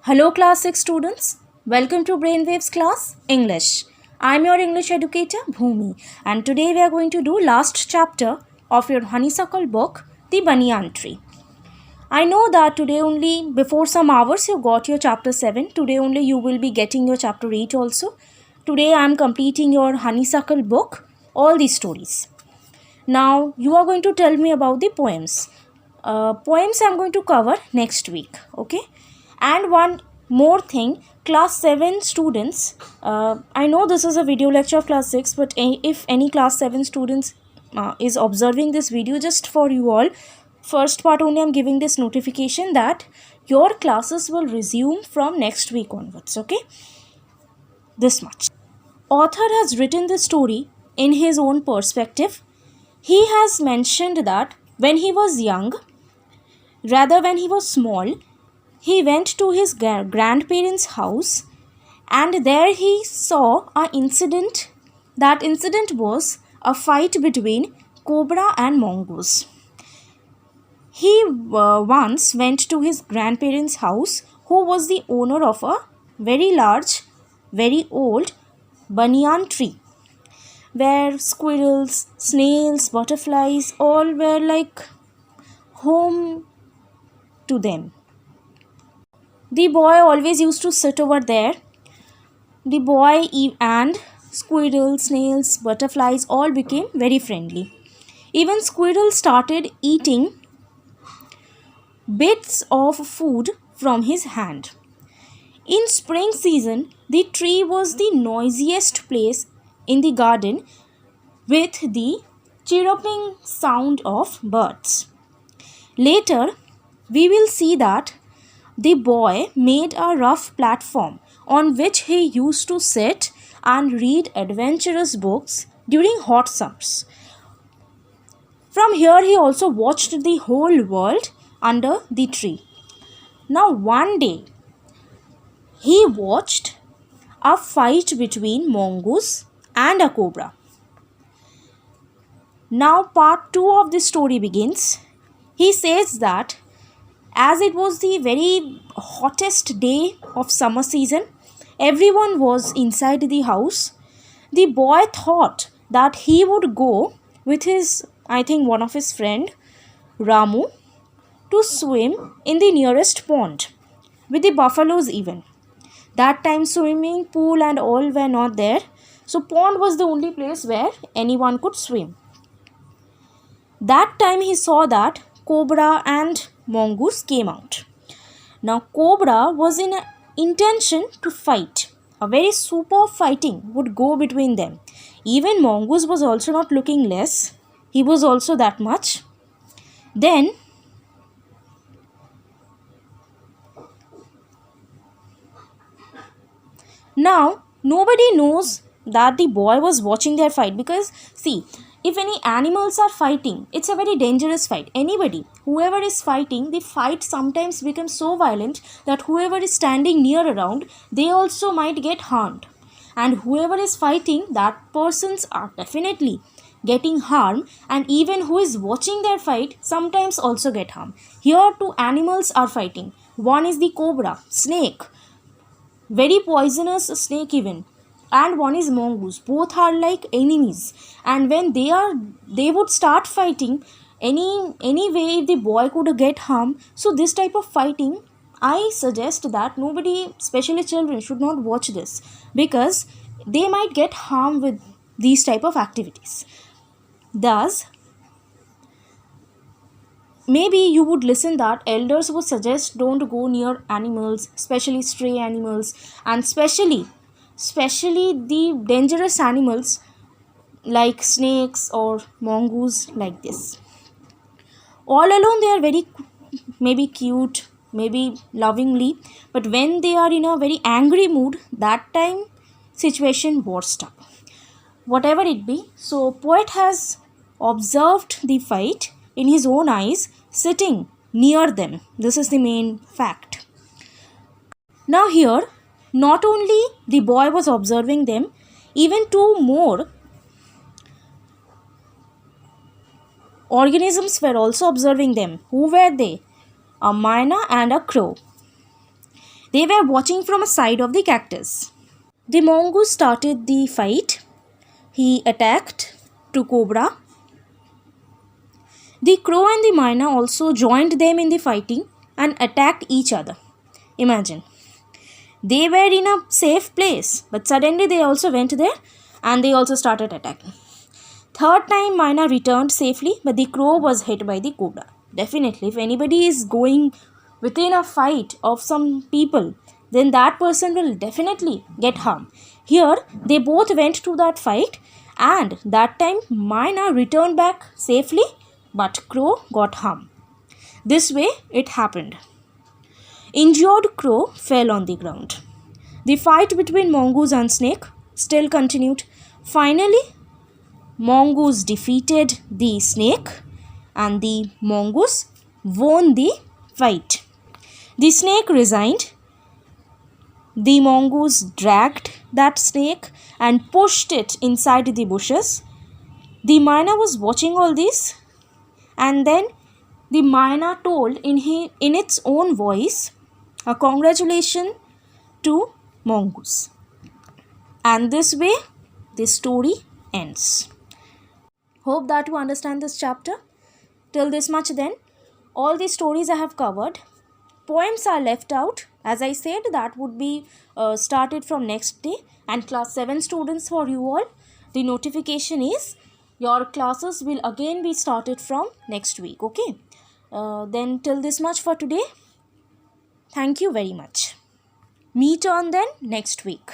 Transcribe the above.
Hello class 6 students. Welcome to Brainwaves class English. I am your English educator Bhumi and today we are going to do last chapter of your honeysuckle book The Banyan Tree. I know that today only before some hours you got your chapter 7. Today only you will be getting your chapter 8 also. Today I am completing your honeysuckle book, all these stories. Now you are going to tell me about the poems. Poems I am going to cover next week. Okay. And one more thing, class 7 students, I know this is a video lecture of class 6, but if any class 7 students is observing this video, just for you all, first part only I'm giving this notification that your classes will resume from next week onwards. Okay, this much. Author has written the story in his own perspective. He has mentioned that when he was young, rather when he was small, he went to his grandparents' house and there he saw an incident. That incident was a fight between cobra and mongoose. He once went to his grandparents' house, who was the owner of a very large, very old banyan tree, where squirrels, snails, butterflies all were like home to them. The boy always used to sit over there. The boy and squirrels, snails, butterflies all became very friendly. Even squirrels started eating bits of food from his hand. In spring season, the tree was the noisiest place in the garden with the chirruping sound of birds. Later, we will see that the boy made a rough platform on which he used to sit and read adventurous books during hot summers. From here, he also watched the whole world under the tree. Now, one day, he watched a fight between mongoose and a cobra. Now, part 2 of the story begins. He says that as it was the very hottest day of summer season, everyone was inside the house. The boy thought that he would go with one of his friend, Ramu, to swim in the nearest pond with the buffaloes even. That time swimming pool and all were not there. So pond was the only place where anyone could swim. That time he saw that cobra and mongoose came out. Now cobra was in intention to fight. A very super fighting would go between them. Even mongoose was also not looking less. He was also that much. Then now nobody knows that the boy was watching their fight, because see, if any animals are fighting, it's a very dangerous fight. Anybody, whoever is fighting, the fight sometimes becomes so violent that whoever is standing near around, they also might get harmed. And whoever is fighting, that persons are definitely getting harmed, and even who is watching their fight sometimes also get harmed. Here two animals are fighting. One is the cobra, snake, very poisonous snake even, and one is mongoose. Both are like enemies, and when they would start fighting, any way if the boy could get harm. So this type of fighting, I suggest that nobody, especially children, should not watch this, because they might get harm with these type of activities. Thus, maybe you would listen that elders would suggest don't go near animals, especially stray animals, and especially the dangerous animals like snakes or mongoose like this. All alone they are very maybe cute, maybe lovingly, but when they are in a very angry mood, that time situation worst up. Whatever it be, so poet has observed the fight in his own eyes, sitting near them. This is the main fact. Now here, not only the boy was observing them, even two more organisms were also observing them. Who were they? A myna and a crow. They were watching from a side of the cactus. The mongoose started the fight. He attacked to cobra. The crow and the myna also joined them in the fighting and attacked each other. Imagine. They were in a safe place, but suddenly they also went there and they also started attacking. Third time myna returned safely, but the crow was hit by the cobra. Definitely, if anybody is going within a fight of some people, then that person will definitely get harm. Here, they both went to that fight, and that time myna returned back safely, but crow got harm. This way it happened. Injured crow fell on the ground. The fight between mongoose and snake still continued. Finally, mongoose defeated the snake and the mongoose won the fight. The snake resigned. The mongoose dragged that snake and pushed it inside the bushes. The myna was watching all this, and then the myna told in its own voice a congratulation to mongoose. And this way the story ends. Hope that you understand this chapter. Till this much then, all the stories I have covered. Poems are left out. As I said, that would be started from next day, and class 7 students, for you all, the notification is your classes will again be started from next week. Okay. Then till this much for today. Thank you very much. Meet on then next week.